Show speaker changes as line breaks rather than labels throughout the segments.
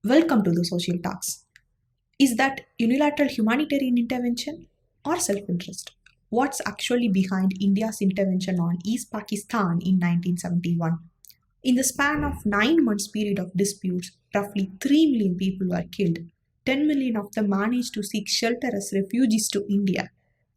Welcome to the Social Talks. Is that unilateral humanitarian intervention or self interest? What's actually behind India's intervention on East Pakistan in 1971? In the span of 9 months period of disputes, roughly 3 million people were killed. 10 million of them managed to seek shelter as refugees to India.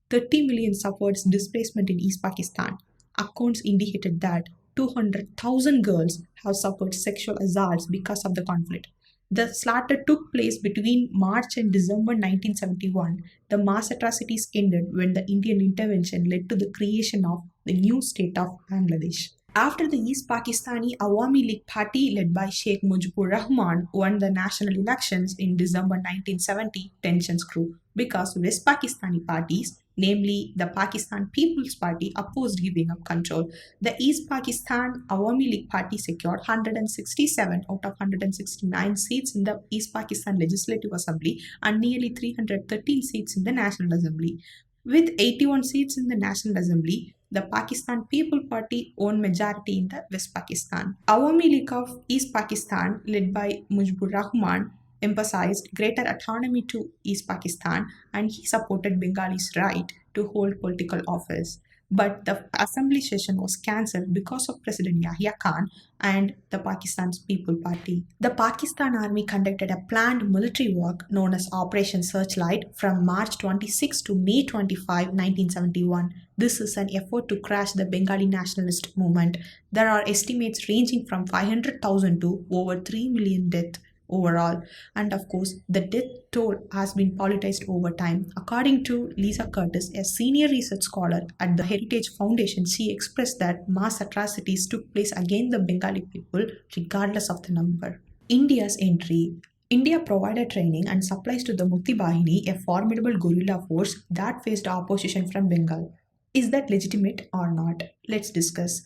30 million suffered displacement in East Pakistan. Accounts indicated that 200,000 girls have suffered sexual assaults because of the conflict. The slaughter took place between March and December 1971. The mass atrocities ended when the Indian intervention led to the creation of the new state of Bangladesh. After the East Pakistani Awami League party led by Sheikh Mujibur Rahman won the national elections in December 1970, tensions grew because West Pakistani parties, namely the Pakistan People's Party, opposed giving up control. The East Pakistan Awami League party secured 167 out of 169 seats in the East Pakistan Legislative Assembly and nearly 313 seats in the National Assembly. With 81 seats in the National Assembly, the Pakistan People Party won majority in the West Pakistan. Awami League of East Pakistan, led by Mujibur Rahman, emphasized greater autonomy to East Pakistan and he supported Bengali's right to hold political office. But the assembly session was cancelled because of President Yahya Khan and the Pakistan's People Party. The Pakistan Army conducted a planned military work known as Operation Searchlight from March 26 to May 25, 1971. This is an effort to crush the Bengali nationalist movement. There are estimates ranging from 500,000 to over 3 million deaths overall, and of course the death toll has been politicized over time. According to Lisa Curtis, a senior research scholar at the Heritage Foundation, she expressed that mass atrocities took place against the Bengali people regardless of the number. India's entry. India provided training and supplies to the Mukti Bahini, a formidable guerrilla force that faced opposition from Bengal. Is that legitimate or not? Let's discuss.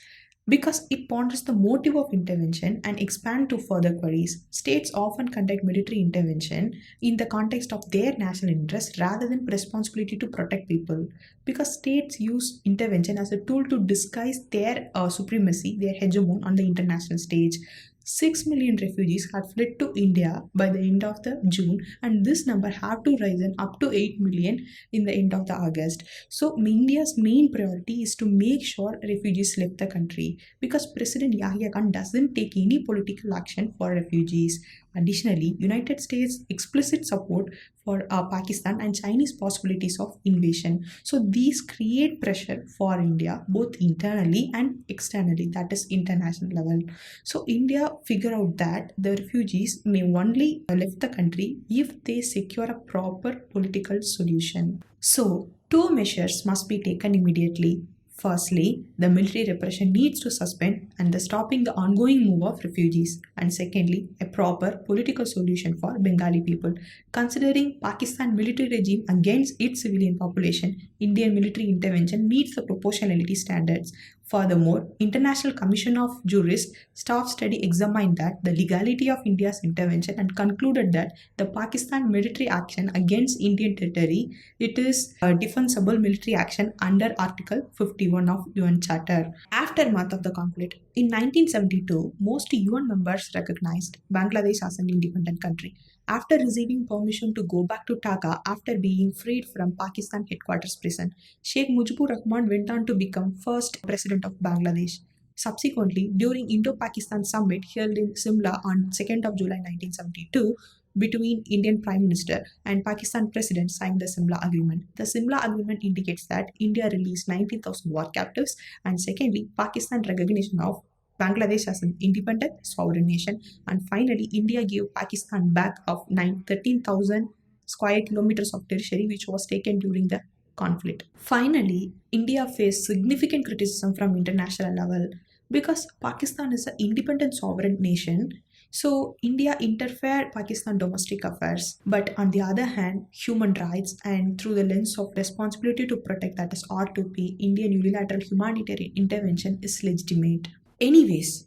Because it ponders the motive of intervention and expand to further queries. States often conduct military intervention in the context of their national interest rather than responsibility to protect people. Because states use intervention as a tool to disguise their supremacy, their hegemon on the international stage. 6 million refugees had fled to India by the end of the June, and this number have to rise up to 8 million in the end of the August. So India's main priority is to make sure refugees left the country because President Yahya Khan doesn't take any political action for refugees. Additionally, United States explicit support for Pakistan and Chinese possibilities of invasion. So these create pressure for India both internally and externally, that is international level. So India figure out that the refugees may only leave the country if they secure a proper political solution. So two measures must be taken immediately. Firstly, the military repression needs to suspend and the stopping the ongoing move of refugees. And secondly, a proper political solution for Bengali people. Considering Pakistan military regime against its civilian population, Indian military intervention meets the proportionality standards. Furthermore, International Commission of Jurists staff study examined that the legality of India's intervention and concluded that the Pakistan military action against Indian territory, it is a defensible military action under Article 51 of UN Charter. Aftermath of the conflict, in 1972, most UN members recognized Bangladesh as an independent country. After receiving permission to go back to Dhaka after being freed from Pakistan headquarters prison, Sheikh Mujibur Rahman went on to become first president of Bangladesh. Subsequently, during Indo-Pakistan summit held in Simla on 2nd of July 1972, between Indian Prime Minister and Pakistan President signed the Simla Agreement. The Simla Agreement indicates that India released 19,000 war captives, and secondly, Pakistan recognition of Bangladesh as an independent sovereign nation, and finally, India gave Pakistan back of 13,000 square kilometers of territory which was taken during the conflict. Finally, India faced significant criticism from international level because Pakistan is an independent sovereign nation. So India interfered Pakistan domestic affairs, but on the other hand, human rights and through the lens of responsibility to protect, that is R2P, Indian unilateral humanitarian intervention is legitimate. Anyways,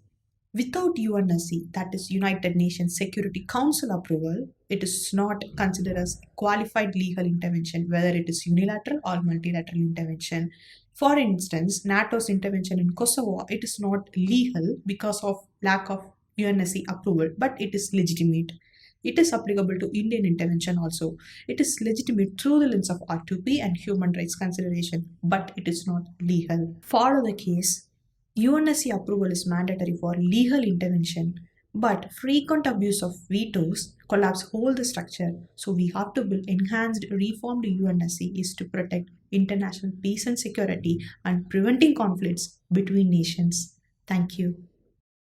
without UNSC, that is United Nations Security Council approval, it is not considered as qualified legal intervention, whether it is unilateral or multilateral intervention. For instance, NATO's intervention in Kosovo, it is not legal because of lack of UNSC approval, but it is legitimate. It is applicable to Indian intervention also. It is legitimate through the lens of R2P and human rights consideration, but it is not legal. Follow the case. UNSC approval is mandatory for legal intervention, but frequent abuse of vetoes collapse whole the structure. So we have to build enhanced reformed UNSC is to protect international peace and security and preventing conflicts between nations. Thank you.